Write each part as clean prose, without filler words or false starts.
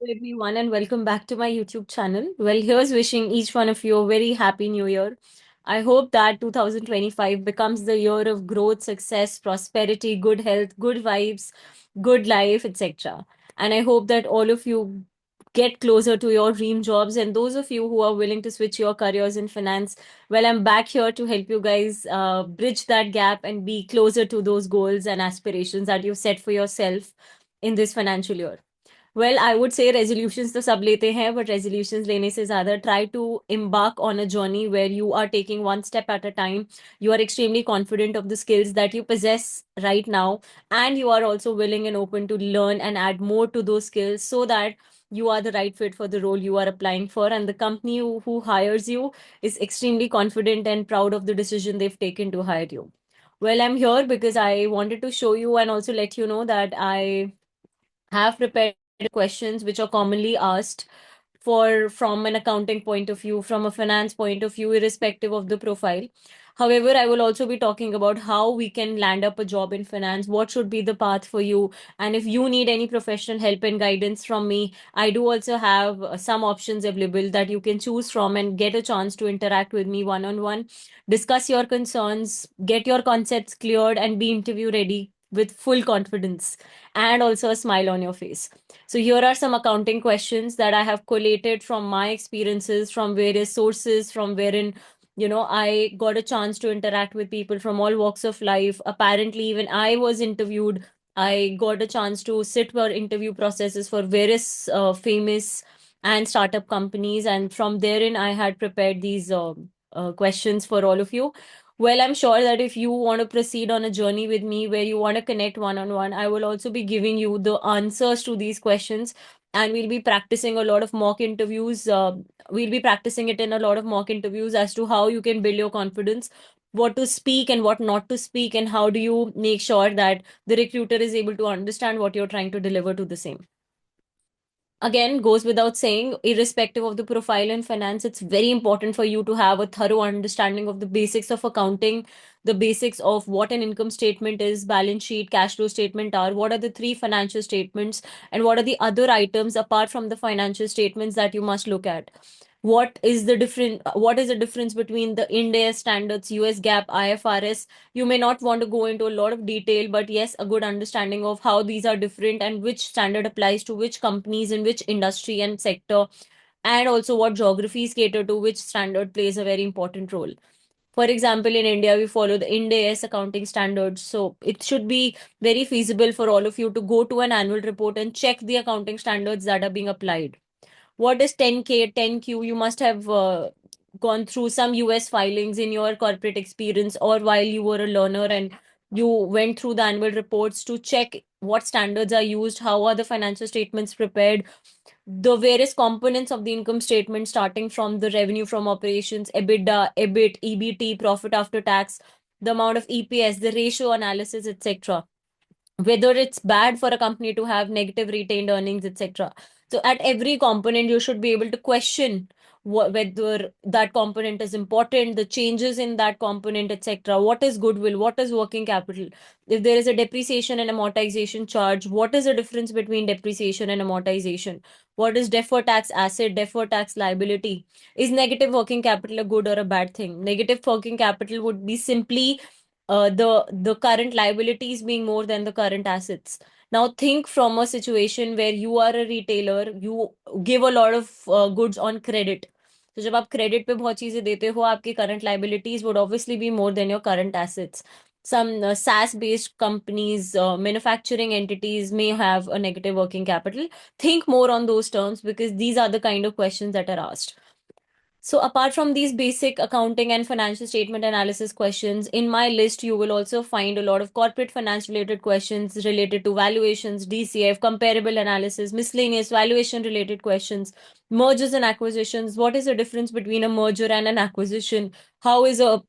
Everyone, and welcome back to my YouTube channel. Well, here's wishing each one of you a very happy new year. I hope that 2025 becomes the year of growth, success, prosperity, good health, good vibes, good life, etc. And I hope that all of you get closer to your dream jobs. And those of you who are willing to switch your careers in finance, well, I'm back here to help you guys bridge that gap and be closer to those goals and aspirations that you've set for yourself in this financial year. Well, I would say resolutions तो सब लेते हैं, but resolutions लेने से ज़्यादा try to embark on a journey where you are taking one step at a time. You are extremely confident of the skills that you possess right now, and you are also willing and open to learn and add more to those skills so that you are the right fit for the role you are applying for, and the company who hires you is extremely confident and proud of the decision they've taken to hire you. Well, I'm here because I wanted to show you and also let you know that I have prepared questions which are commonly asked for from an accounting point of view, from a finance point of view, irrespective of the profile. However, I will also be talking about how we can land up a job in finance, what should be the path for you, and if you need any professional help and guidance from me, I do also have some options available that you can choose from and get a chance to interact with me one on one, discuss your concerns, get your concepts cleared, and be interview ready with full confidence and also a smile on your face. So here are some accounting questions that I have collated from my experiences from various sources, from wherein I got a chance to interact with people from all walks of life. Apparently, even I was interviewed. I got a chance to sit for interview processes for various famous and startup companies, and from therein, I had prepared these questions for all of you. Well, I'm sure that if you want to proceed on a journey with me where you want to connect one on one, I will also be giving you the answers to these questions. And we'll be practicing a lot of mock interviews. We'll be practicing it in a lot of mock interviews as to how you can build your confidence, what to speak and what not to speak, and how do you make sure that the recruiter is able to understand what you're trying to deliver to the same. Again, goes without saying, irrespective of the profile in finance, it's very important for you to have a thorough understanding of the basics of accounting, the basics of what an income statement is, balance sheet, cash flow statement are, what are the three financial statements, and what are the other items apart from the financial statements that you must look at. What is the difference between the Ind AS standards, US GAAP, IFRS? You may not want to go into a lot of detail, but yes, a good understanding of how these are different and which standard applies to which companies in which industry and sector, and also what geographies cater to which standard plays a very important role. For example, in India, we follow the Ind AS accounting standards. So it should be very feasible for all of you to go to an annual report and check the accounting standards that are being applied. What is 10K, 10Q? You must have gone through some US filings in your corporate experience or while you were a learner and you went through the annual reports to check what standards are used, how are the financial statements prepared, the various components of the income statement, starting from the revenue from operations, EBITDA, EBIT, EBT, profit after tax, the amount of EPS, the ratio analysis, etc. Whether it's bad for a company to have negative retained earnings, etc. So at every component, you should be able to question whether that component is important, the changes in that component, etc. What is goodwill? What is working capital? If there is a depreciation and amortization charge, what is the difference between depreciation and amortization? What is deferred tax asset, deferred tax liability? Is negative working capital a good or a bad thing? Negative working capital would be simply the current liabilities being more than the current assets. Now think from a situation where you are a retailer, you give a lot of goods on credit. तो जब आप credit पे बहुत चीजें देते हो, आपकी current liabilities would obviously be more than your current assets. Some SaaS based companies, manufacturing entities may have a negative working capital. Think more on those terms because these are the kind of questions that are asked. So, apart from these basic accounting and financial statement analysis questions, in my list, you will also find a lot of corporate finance related questions related to valuations, DCF, comparable analysis, miscellaneous valuation related questions, mergers and acquisitions. What is the difference between a merger and an acquisition? How is a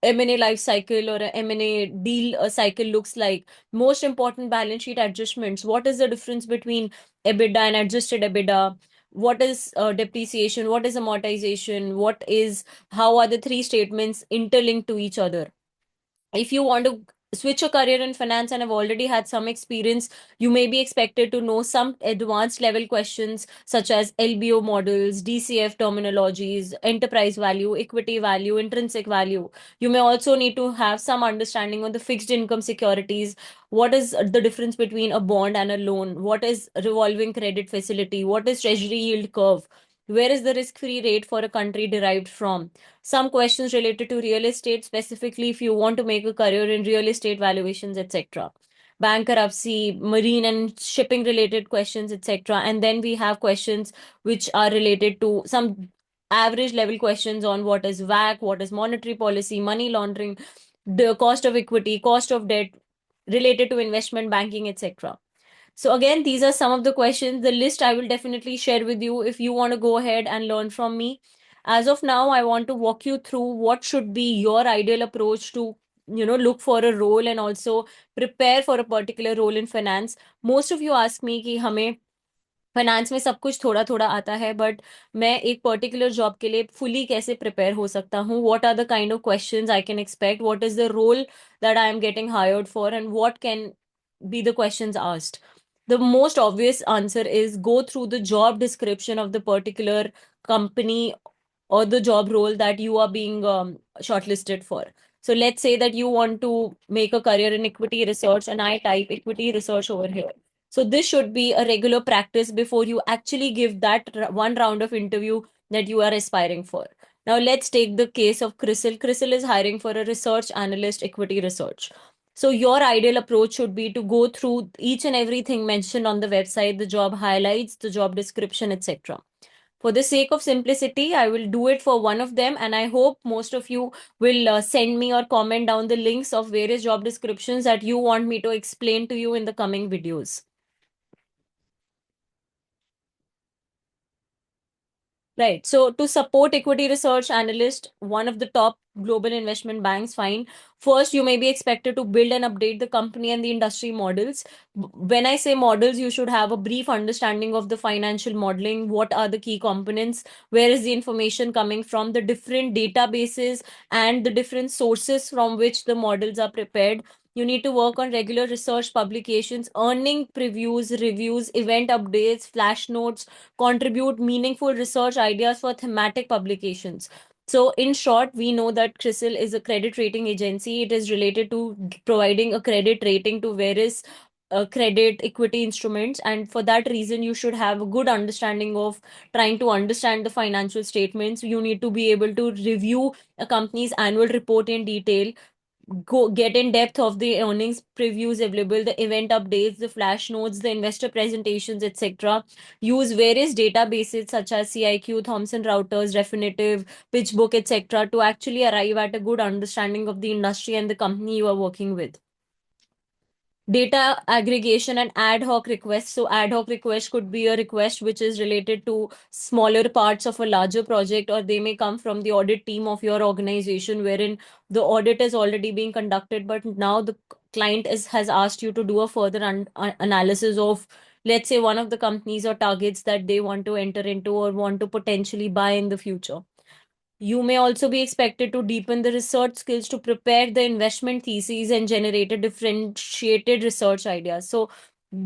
M&A life cycle or a M&A deal cycle looks like? Most important balance sheet adjustments. What is the difference between EBITDA and adjusted EBITDA? What is depreciation? What is amortization? How are the three statements interlinked to each other? If you want to switch a career in finance and have already had some experience, you may be expected to know some advanced level questions such as LBO models, DCF terminologies, enterprise value, equity value, intrinsic value. You may also need to have some understanding on the fixed income securities. What is the difference between a bond and a loan? What is revolving credit facility? What is treasury yield curve? Where is the risk free rate for a country derived from? Some questions related to real estate, specifically if you want to make a career in real estate valuations, etc. Bankruptcy, marine and shipping related questions, etc. And then we have questions which are related to some average level questions on what is WAC, what is monetary policy, money laundering, the cost of equity, cost of debt, related to investment banking, etc. So again, these are some of the questions. The list I will definitely share with you if you want to go ahead and learn from me. As of now, I want to walk you through what should be your ideal approach to, look for a role and also prepare for a particular role in finance. Most of you ask me कि हमें finance में सब कुछ थोड़ा थोड़ा आता है, but मैं एक पर्टिकुलर जॉब के लिए फुली कैसे प्रिपेयर हो सकता हूँ, what are the kind of questions I can expect, what is the role that I am getting hired for, and what can be the questions asked. The most obvious answer is go through the job description of the particular company or the job role that you are being shortlisted for. So let's say that you want to make a career in equity research, and I type equity research over here. So this should be a regular practice before you actually give that one round of interview that you are aspiring for. Now let's take the case of CRISIL. CRISIL is hiring for a research analyst, equity research. So your ideal approach should be to go through each and everything mentioned on the website, the job highlights, the job description, etc. For the sake of simplicity, I will do it for one of them, and I hope most of you will send me or comment down the links of various job descriptions that you want me to explain to you in the coming videos. Right. So to support equity research analyst, one of the top global investment banks, fine. First, you may be expected to build and update the company and the industry models. When I say models, you should have a brief understanding of the financial modeling. What are the key components? Where is the information coming from? The different databases and the different sources from which the models are prepared. You need to work on regular research publications, earning previews, reviews, event updates, flash notes, contribute meaningful research ideas for thematic publications. So, in short, we know that CRISIL is a credit rating agency. It is related to providing a credit rating to various credit equity instruments. And for that reason, you should have a good understanding of trying to understand the financial statements. You need to be able to review a company's annual report in detail, go get in depth of the earnings previews available, the event updates, the flash notes, the investor presentations, etc. Use various databases such as CIQ, Thomson Reuters, Refinitiv, PitchBook, etc. to actually arrive at a good understanding of the industry and the company you are working with. Data aggregation and ad hoc requests. So ad hoc request could be a request which is related to smaller parts of a larger project, or they may come from the audit team of your organization wherein the audit is already being conducted, but now the client has asked you to do a further analysis of, let's say, one of the companies or targets that they want to enter into or want to potentially buy in the future. You may also be expected to deepen the research skills to prepare the investment theses and generate a differentiated research ideas. So,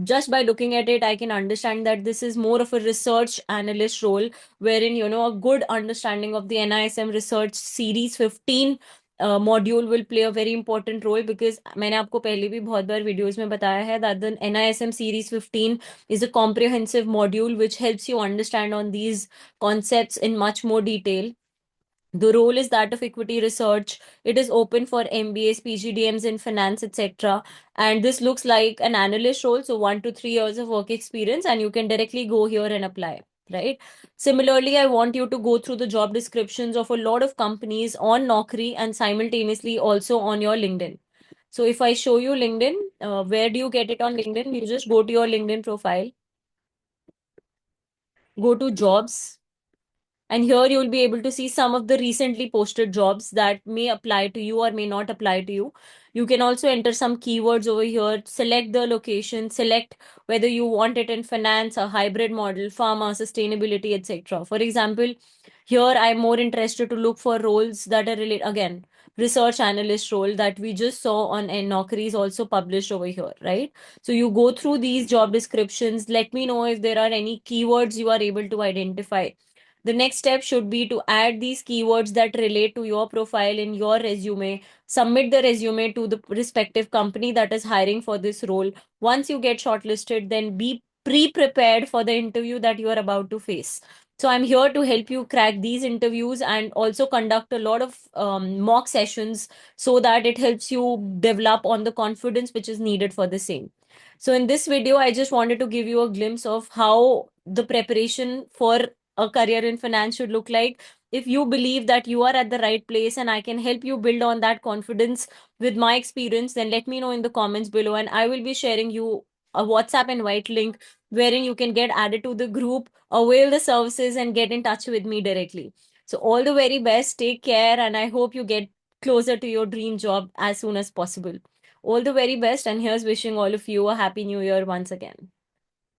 just by looking at it, I can understand that this is more of a research analyst role, wherein a good understanding of the NISM Research Series 15 module will play a very important role, because मैंने आपको पहले भी बहुत बार videos में बताया है that the NISM Series 15 is a comprehensive module which helps you understand on these concepts in much more detail. The role is that of equity research. It is open for MBAs, PGDMs in finance, etc. And this looks like an analyst role, so 1 to 3 years of work experience, and you can directly go here and apply. Right. Similarly, I want you to go through the job descriptions of a lot of companies on Naukri and simultaneously also on your LinkedIn. So if I show you LinkedIn, where do you get it on LinkedIn? You just go to your LinkedIn profile, go to jobs, and here you will be able to see some of the recently posted jobs that may apply to you or may not apply to you. You can also enter some keywords over here, select the location, select whether you want it in finance, a hybrid model, pharma, sustainability, etc. For example, here I'm more interested to look for roles that are related, again, research analyst role that we just saw on Naukri is also published over here, right? So you go through these job descriptions. Let me know if there are any keywords you are able to identify. The next step should be to add these keywords that relate to your profile in your resume. Submit the resume to the respective company that is hiring for this role. Once you get shortlisted, then be pre-prepared for the interview that you are about to face. So I'm here to help you crack these interviews and also conduct a lot of mock sessions so that it helps you develop on the confidence which is needed for the same. So in this video, I just wanted to give you a glimpse of how the preparation for a career in finance should look like. If you believe that you are at the right place and I can help you build on that confidence with my experience, then let me know in the comments below, and I will be sharing you a WhatsApp invite link wherein you can get added to the group, avail the services, and get in touch with me directly. So, all the very best, take care, and I hope you get closer to your dream job as soon as possible. All the very best, and here's wishing all of you a happy new year once again.